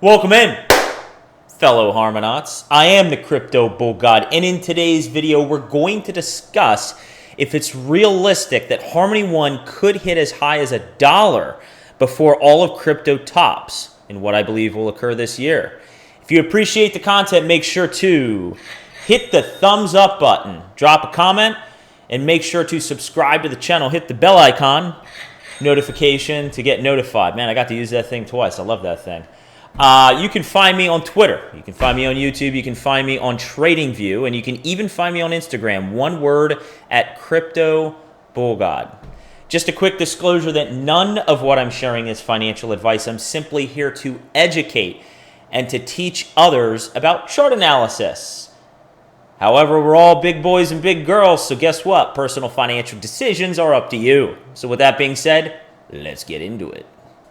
Welcome in, fellow Harmonauts. I am the Crypto Bull God, and in today's video, we're going to discuss if it's realistic that Harmony One could hit as high as $1 before all of crypto tops, in what I believe will occur this year. If you appreciate the content, make sure to hit the thumbs up button, drop a comment, and make sure to subscribe to the channel. Hit the bell icon notification to get notified. Man, I got to use that thing twice. I love that thing. You can find me on Twitter. You can find me on YouTube. You can find me on TradingView. And you can even find me on Instagram. One word, at Crypto Bull God. Just a quick disclosure that none of what I'm sharing is financial advice. I'm simply here to educate and to teach others about chart analysis. However, we're all big boys and big girls, so guess what? Personal financial decisions are up to you. So with that being said, let's get into it.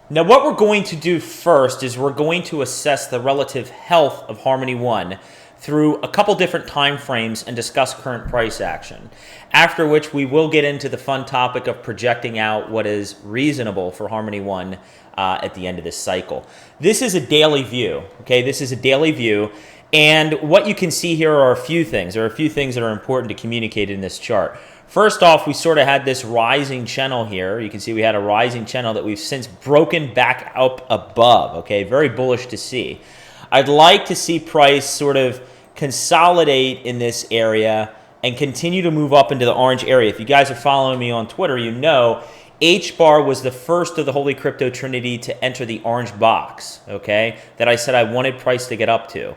Now, what we're going to do first is we're going to assess the relative health of Harmony One through a couple different time frames and discuss current price action. After which, we will get into the fun topic of projecting out what is reasonable for Harmony One at the end of this cycle. This is a daily view, okay? This is a daily view. And what you can see here are a few things. There are a few things that are important to communicate in this chart. First off, we sort of had this rising channel here. You can see we had a rising channel that we've since broken back up above, okay? Very bullish to see. I'd like to see price sort of consolidate in this area and continue to move up into the orange area. If you guys are following me on Twitter, you know hbar was the first of the Holy Crypto Trinity to enter the orange box, okay? That I said I wanted price to get up to.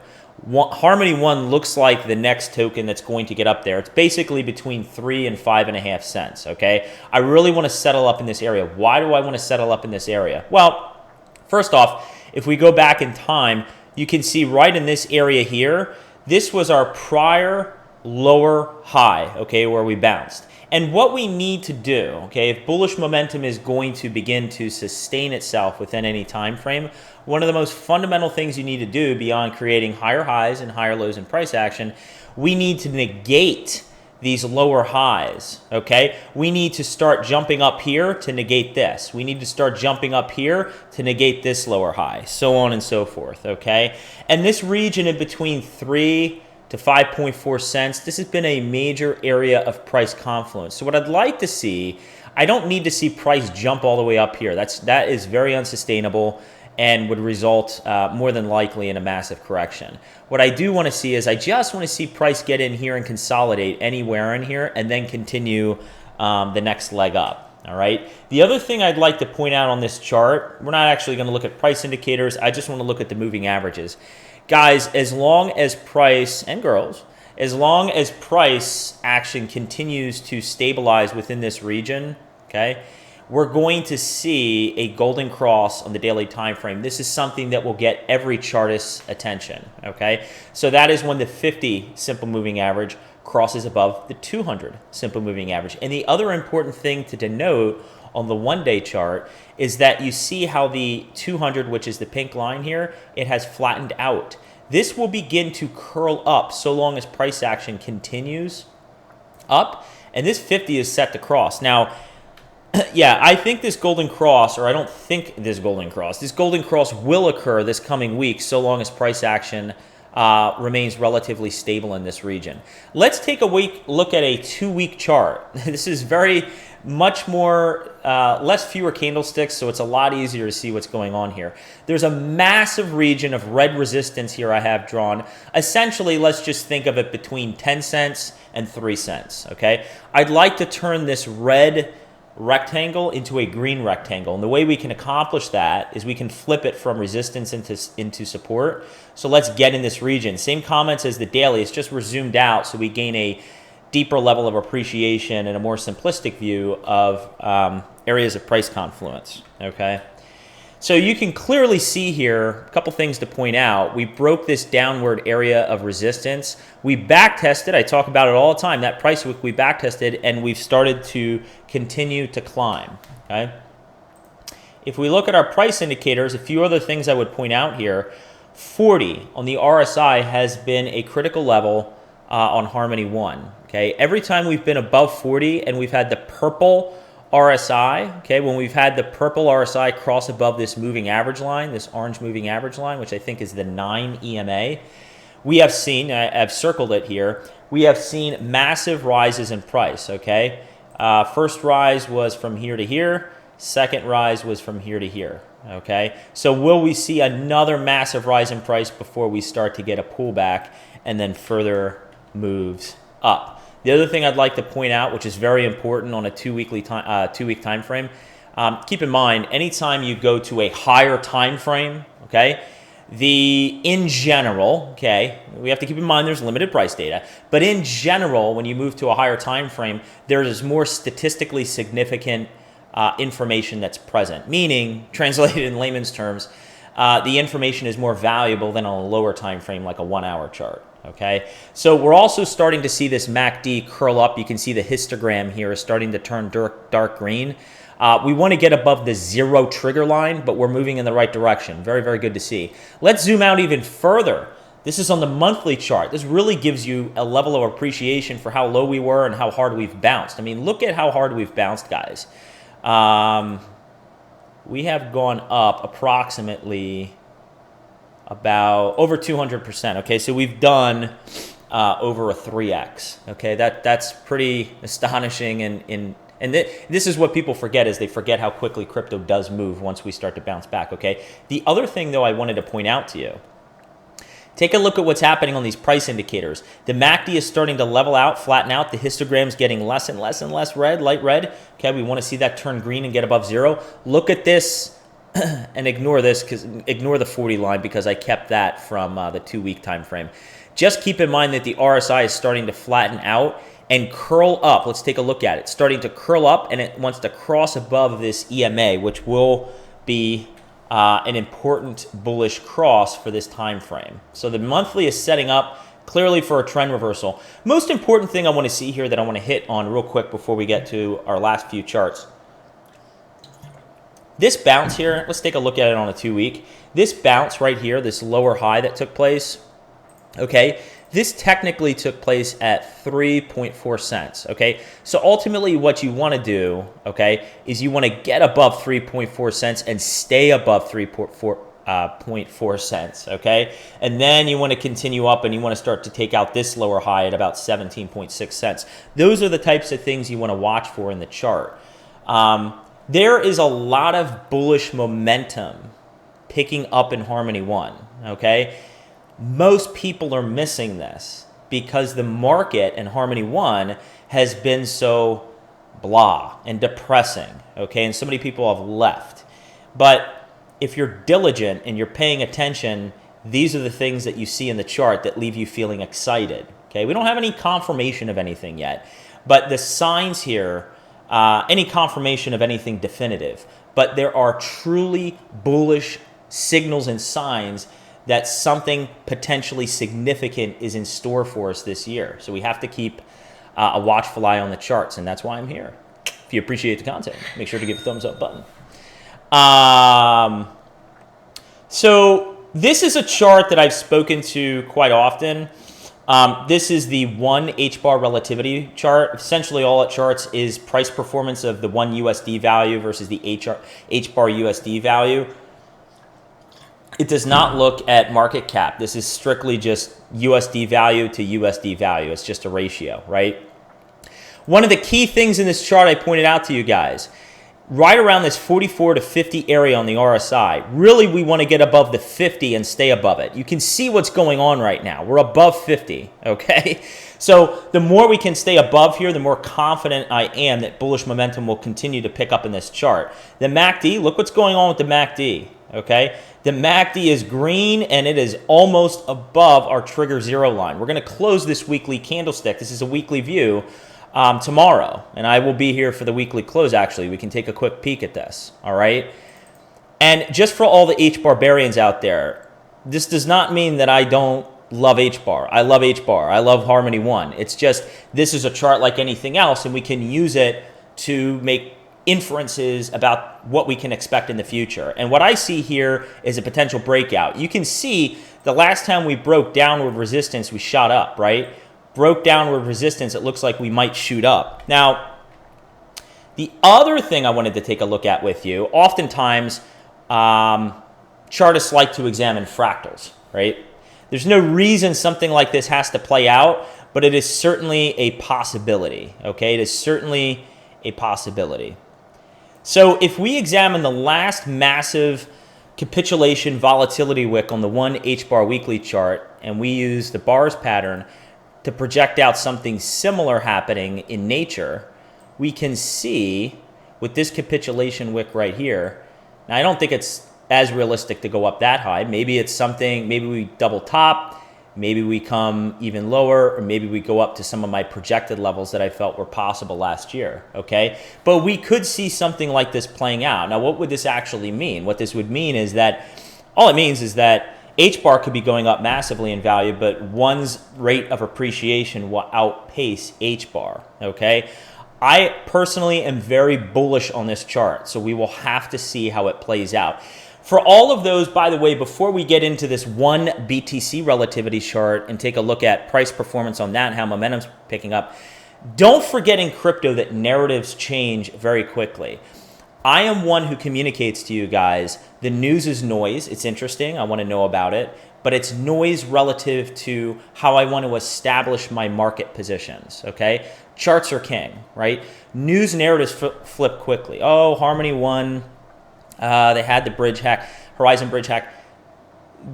Harmony One looks like the next token that's going to get up there. It's basically between 3 and 5.5 cents, okay? I really want to settle up in this area. Why do I want to settle up in this area? Well, first off, if we go back in time, you can see right in this area here, this was our prior lower high, okay, where we bounced. And what we need to do, okay, if bullish momentum is going to begin to sustain itself within any time frame, one of the most fundamental things you need to do beyond creating higher highs and higher lows in price action, we need to negate these lower highs, okay? We need to start jumping up here to negate this. We need to start jumping up here to negate this lower high, so on and so forth, okay? And this region in between 3 to 5.4 cents, this has been a major area of price confluence. So what I'd like to see, I don't need to see price jump all the way up here. That is very unsustainable and would result more than likely in a massive correction. What I do want to see is I just want to see price get in here and consolidate anywhere in here and then continue the next leg up. All right. The other thing I'd like to point out on this chart, we're not actually going to look at price indicators. I just want to look at the moving averages. Guys, as long as price, and girls, as long as price action continues to stabilize within this region, okay, we're going to see a golden cross on the daily time frame. This is something that will get every chartist's attention, okay? So that is when the 50 simple moving average crosses above the 200 simple moving average. And the other important thing to denote on the one-day chart is that you see how the 200, which is the pink line here, it has flattened out. This will begin to curl up so long as price action continues up, and this 50 is set to cross. Now, yeah, I think this golden cross, or I don't think this golden cross will occur this coming week so long as price action remains relatively stable in this region. Let's take a look at a 2-week chart. This is very much more, fewer candlesticks, so it's a lot easier to see what's going on here. There's a massive region of red resistance here I have drawn. Essentially, let's just think of it between 10 cents and 3 cents, okay? I'd like to turn this red rectangle into a green rectangle, and the way we can accomplish that is we can flip it from resistance into support. So let's get in this region. Same comments as the daily, it's just we're zoomed out so we gain a deeper level of appreciation and a more simplistic view of areas of price confluence, okay? So you can clearly see here a couple things to point out. We broke this downward area of resistance. We back tested. I talk about it all the time. That price week we back tested, and we've started to continue to climb. Okay. If we look at our price indicators, a few other things I would point out here. 40 on the RSI has been a critical level on Harmony One. Okay. Every time we've been above 40 and we've had the purple RSI, okay, when we've had the purple RSI cross above this moving average line, this orange moving average line, which I think is the 9 EMA, we have seen, I've circled it here, we have seen massive rises in price, okay? First rise was from here to here. Second rise was from here to here, okay? So will we see another massive rise in price before we start to get a pullback and then further moves up? The other thing I'd like to point out, which is very important on a two-week time frame, keep in mind, anytime you go to a higher time frame, okay, in general, okay, we have to keep in mind there's limited price data, but in general, when you move to a higher time frame, there is more statistically significant information that's present, meaning, translated in layman's terms, the information is more valuable than on a lower time frame like a 1 hour chart. Okay, so we're also starting to see this MACD curl up. You can see the histogram here is starting to turn dark green. We want to get above the 0 trigger line, but we're moving in the right direction. Very, very good to see. Let's zoom out even further. This is on the monthly chart. This really gives you a level of appreciation for how low we were and how hard we've bounced. I mean, look at how hard we've bounced, guys. We have gone up approximately about over 200%. Okay, so we've done over a 3x. Okay, that's pretty astonishing, and this is what people forget, is they forget how quickly crypto does move once we start to bounce back. Okay, the other thing though I wanted to point out to you, take a look at what's happening on these price indicators. The MACD is starting to level out, flatten out. The histogram's getting less and less and less red, light red. Okay, we want to see that turn green and get above 0. Look at this. And ignore this, ignore the 40 line, because I kept that from the 2-week time frame. Just keep in mind that the RSI is starting to flatten out and curl up. Let's take a look at it. It's starting to curl up, and it wants to cross above this EMA, which will be an important bullish cross for this time frame. So the monthly is setting up clearly for a trend reversal. Most important thing I want to see here that I want to hit on real quick before we get to our last few charts. This bounce here, let's take a look at it on a 2-week. This bounce right here, this lower high that took place, okay, this technically took place at 3.4 cents, okay? So ultimately what you want to do, okay, is you want to get above 3.4 cents and stay above 3.4 cents, okay? And then you want to continue up and you want to start to take out this lower high at about 17.6 cents. Those are the types of things you want to watch for in the chart. There is a lot of bullish momentum picking up in Harmony One, okay? Most people are missing this because the market in Harmony One has been so blah and depressing, okay? And so many people have left. But if you're diligent and you're paying attention, these are the things that you see in the chart that leave you feeling excited, okay? We don't have any confirmation of anything yet, but the signs here, any confirmation of anything definitive, but there are truly bullish signals and signs that something potentially significant is in store for us this year. So we have to keep a watchful eye on the charts, and that's why I'm here. If you appreciate the content, make sure to give a thumbs up button. So this is a chart that I've spoken to quite often. This is the 1 hbar relativity chart. Essentially all it charts is price performance of the 1 USD value versus the hbar USD value. It does not look at market cap. This is strictly just USD value to USD value. It's just a ratio, right? One of the key things in this chart I pointed out to you guys, right around this 44 to 50 area on the RSI, really we want to get above the 50 and stay above it. You can see what's going on right now. We're above 50, okay? So the more we can stay above here, the more confident I am that bullish momentum will continue to pick up in this chart. The MACD, look what's going on with the MACD, okay? The MACD is green and it is almost above our trigger 0 line. We're going to close this weekly candlestick. This is a weekly view. Tomorrow, and I will be here for the weekly close. Actually, we can take a quick peek at this, all right? And just for all the H-barbarians out there, this does not mean that I don't love H-bar. I love H-bar. I love Harmony One. It's just this is a chart like anything else, and we can use it to make inferences about what we can expect in the future. And what I see here is a potential breakout. You can see the last time we broke downward resistance, we shot up, right? Broke downward resistance, it looks like we might shoot up. Now, The other thing I wanted to take a look at with you, oftentimes chartists like to examine fractals, right? There's no reason something like this has to play out, but it is certainly a possibility, okay? It is certainly a possibility. So if we examine the last massive capitulation volatility wick on the 1 hbar weekly chart, and we use the bars pattern to project out something similar happening in nature, we can see with this capitulation wick right here. Now, I don't think it's as realistic to go up that high. Maybe it's something, maybe we double top, maybe we come even lower, or maybe we go up to some of my projected levels that I felt were possible last year, okay? But we could see something like this playing out. Now, what would this actually mean? What this would mean is that, all it means is that H-bar could be going up massively in value, but one's rate of appreciation will outpace H-bar, okay? I personally am very bullish on this chart, so we will have to see how it plays out. For all of those, by the way, before we get into this one BTC relativity chart and take a look at price performance on that and how momentum's picking up, don't forget in crypto that narratives change very quickly. I am one who communicates to you guys, the news is noise. It's interesting. I want to know about it. But it's noise relative to how I want to establish my market positions, okay? Charts are king, right? News narratives flip quickly. Oh, Harmony won. They had the bridge hack, Horizon bridge hack.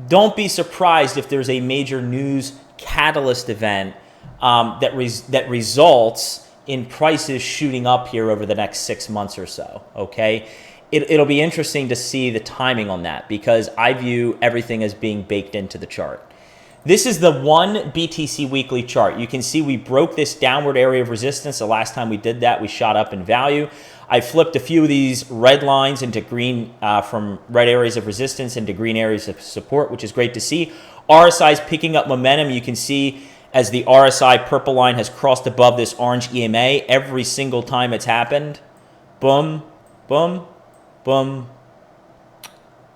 Don't be surprised if there's a major news catalyst event that results in prices shooting up here over the next 6 months or so, okay? It'll be interesting to see the timing on that because I view everything as being baked into the chart. This is the 1 BTC weekly chart. You can see we broke this downward area of resistance. The last time we did that, we shot up in value. I flipped a few of these red lines into green, from red areas of resistance into green areas of support, which is great to see. RSI is picking up momentum. You can see as the RSI purple line has crossed above this orange EMA, every single time it's happened, boom, boom, boom,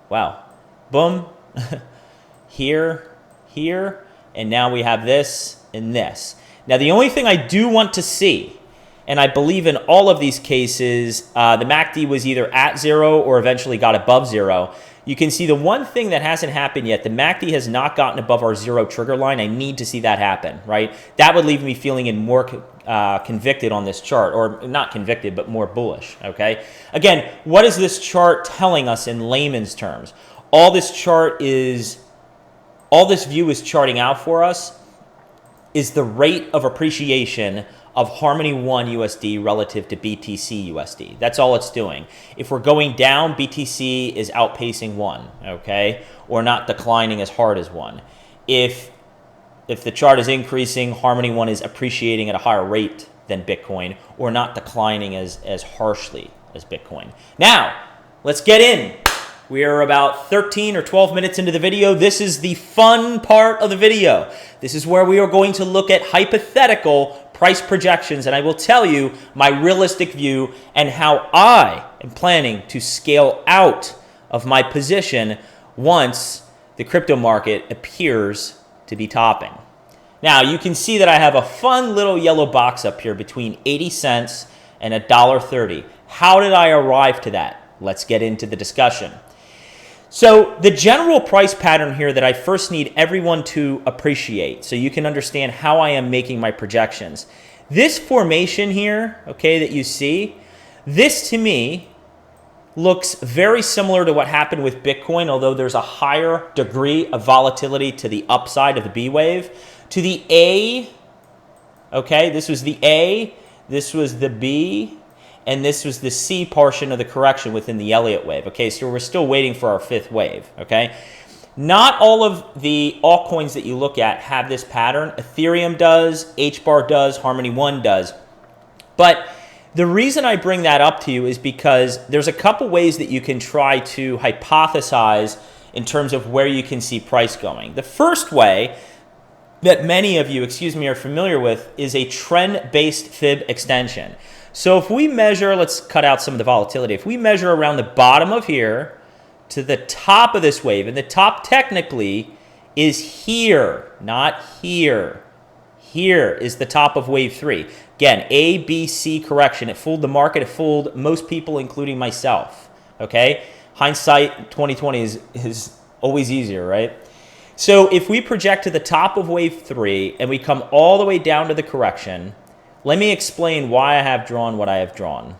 wow, boom, here, here, and now we have this and this. Now, the only thing I do want to see, and I believe in all of these cases, the MACD was either at 0 or eventually got above 0. You can see the one thing that hasn't happened yet, the MACD has not gotten above our 0 trigger line. I need to see that happen, right? That would leave me feeling more convicted on this chart, or not convicted, but more bullish, okay? Again, what is this chart telling us in layman's terms? All this view is charting out for us is the rate of appreciation of Harmony 1 USD relative to BTC USD. That's all it's doing. If we're going down, BTC is outpacing 1, okay? Or not declining as hard as 1. If the chart is increasing, Harmony 1 is appreciating at a higher rate than Bitcoin, or not declining as harshly as Bitcoin. Now, let's get in. We are about 13 or 12 minutes into the video. This is the fun part of the video. This is where we are going to look at hypothetical price projections, and I will tell you my realistic view and how I am planning to scale out of my position once the crypto market appears to be topping. Now, you can see that I have a fun little yellow box up here between 80 cents and $1.30. How did I arrive to that? Let's get into the discussion. So the general price pattern here that I first need everyone to appreciate so you can understand how I am making my projections. This formation here, okay, that you see, this to me looks very similar to what happened with Bitcoin, although there's a higher degree of volatility to the upside of the B wave. To the A, okay, this was the A, this was the B, and this was the C portion of the correction within the Elliott wave. Okay, so we're still waiting for our 5th wave, okay? Not all of the altcoins that you look at have this pattern. Ethereum does, HBAR does, Harmony 1 does. But the reason I bring that up to you is because there's a couple ways that you can try to hypothesize in terms of where you can see price going. The first way that many of you, are familiar with is a trend-based fib extension. So if we measure, let's cut out some of the volatility. If we measure around the bottom of here to the top of this wave, and the top technically is here, not here, Here is the top of wave 3. Again, A, B, C correction. It fooled the market. It fooled most people, including myself. Okay? Hindsight 2020 is always easier, right? So if we project to the top of wave 3 and we come all the way down to the correction, let me explain why I have drawn what I have drawn.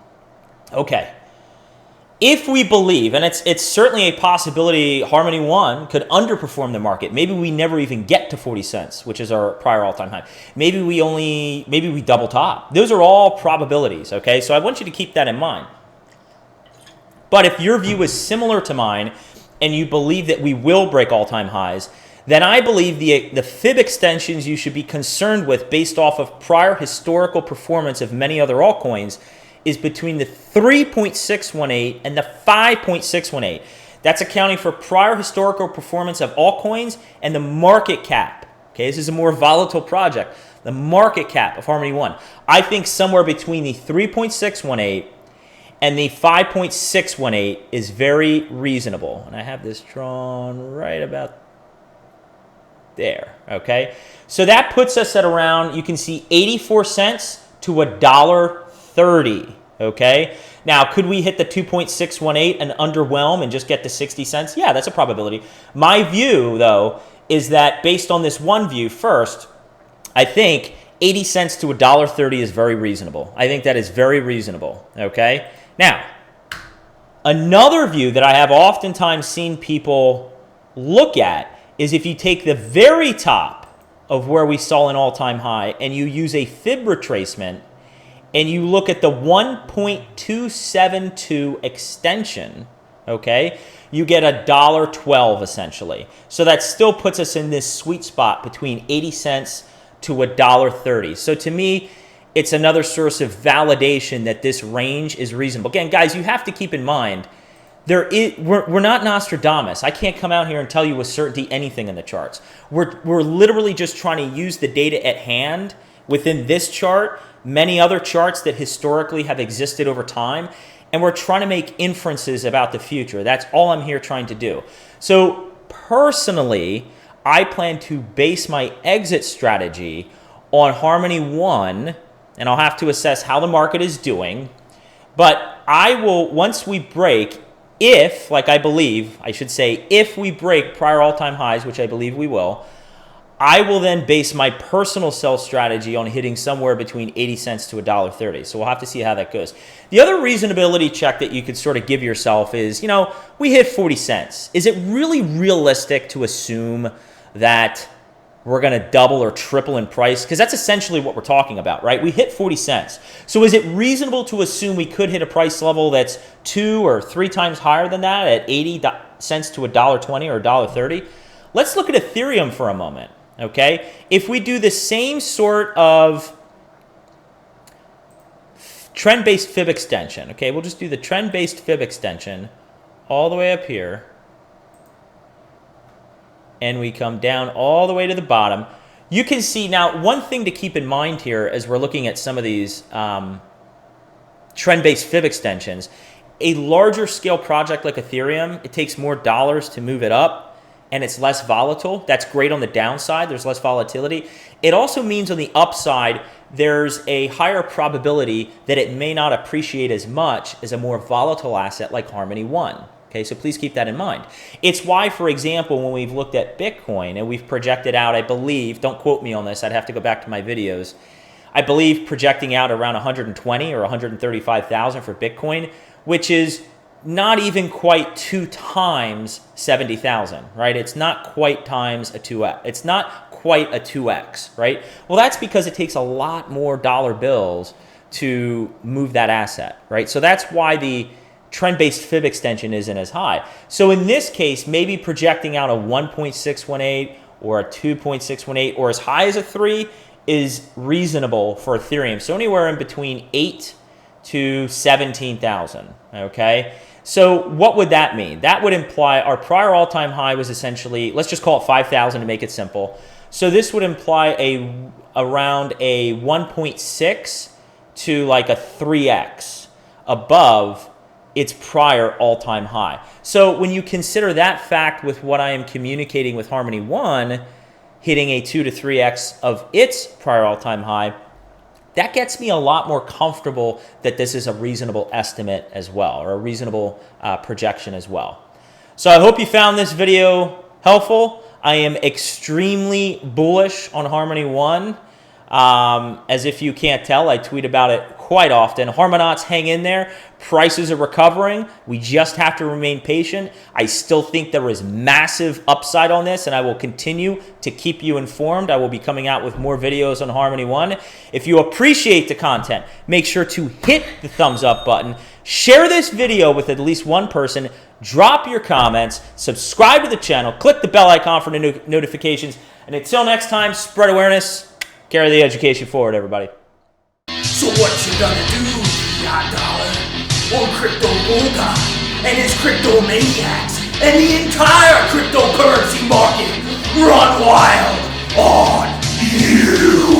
Okay. If we believe, and it's certainly a possibility, Harmony One could underperform the market. Maybe we never even get to 40 cents, which is our prior all-time high. Maybe we double top. Those are all probabilities, okay? So I want you to keep that in mind. But if your view is similar to mine and you believe that we will break all-time highs, then I believe the fib extensions you should be concerned with based off of prior historical performance of many other altcoins is between the 3.618 and the 5.618. That's accounting for prior historical performance of altcoins and the market cap. Okay, this is a more volatile project. The market cap of Harmony One. I think somewhere between the 3.618 and the 5.618 is very reasonable. And I have this drawn right about there, okay? So that puts us at around, you can see 84 cents to $1.30, okay? Now, could we hit the 2.618 and underwhelm and just get to 60 cents? Yeah, that's a probability. My view, though, is that based on this one view first, I think 80 cents to $1.30 is very reasonable. I think that is very reasonable, okay? Now, another view that I have oftentimes seen people look at is if you take the very top of where we saw an all-time high and you use a fib retracement and you look at the 1.272 extension, okay, you get $1.12 essentially. So that still puts us in this sweet spot between 80 cents to $1.30. So to me, it's another source of validation that this range is reasonable. Again, guys, you have to keep in mind, we're not Nostradamus. I can't come out here and tell you with certainty anything in the charts. We're literally just trying to use the data at hand within this chart, many other charts that historically have existed over time, and we're trying to make inferences about the future. That's all I'm here trying to do. So personally, I plan to base my exit strategy on Harmony One, and I'll have to assess how the market is doing, but I will, once we break, if, like I believe, I should say, if we break prior all-time highs, which I believe we will, I will then base my personal sell strategy on hitting somewhere between 80 cents to $1.30. So we'll have to see how that goes. The other reasonability check that you could sort of give yourself is, you know, we hit 40 cents. Is it really realistic to assume that we're going to double or triple in price? Because that's essentially what we're talking about, right? We hit 40 cents. So is it reasonable to assume we could hit a price level that's 2 or 3 times higher than that at 80 cents to $1.20 or $1.30? Let's look at Ethereum for a moment, okay? If we do the same sort of trend-based fib extension, okay? We'll just do the trend-based fib extension all the way up here, and we come down all the way to the bottom. You can see now, one thing to keep in mind here as we're looking at some of these trend-based fib extensions, a larger scale project like Ethereum, it takes more dollars to move it up and it's less volatile. That's great on the downside. There's less volatility. It also means on the upside, there's a higher probability that it may not appreciate as much as a more volatile asset like Harmony One. Okay, so please keep that in mind. It's why, for example, when we've looked at Bitcoin and we've projected out, I believe, don't quote me on this, I'd have to go back to my videos, I believe projecting out around 120 or 135,000 for Bitcoin, which is not even quite 2 times 70,000, right? It's not quite times a 2x. It's not quite a 2x, right? Well, that's because it takes a lot more dollar bills to move that asset, right? So that's why the trend-based fib extension isn't as high. So in this case, maybe projecting out a 1.618 or a 2.618 or as high as a 3 is reasonable for Ethereum. So anywhere in between 8 to 17,000, okay? So what would that mean? That would imply our prior all-time high was essentially, let's just call it 5,000 to make it simple. So this would imply around a 1.6 to like a 3x above its prior all-time high. So when you consider that fact with what I am communicating with Harmony One, hitting a 2 to 3x of its prior all-time high, that gets me a lot more comfortable that this is a reasonable estimate as well, or a reasonable projection as well. So I hope you found this video helpful. I am extremely bullish on Harmony One. As if you can't tell, I tweet about it quite often. Harmonauts, hang in there. Prices are recovering. We just have to remain patient. I still think there is massive upside on this, and I will continue to keep you informed. I will be coming out with more videos on Harmony One. If you appreciate the content, make sure to hit the thumbs up button. Share this video with at least one person. Drop your comments. Subscribe to the channel. Click the bell icon for notifications. And until next time, spread awareness. Carry the education forward, everybody. So what you gonna do, fiat dollar, or crypto bull guy and his crypto maniacs and the entire cryptocurrency market run wild on you?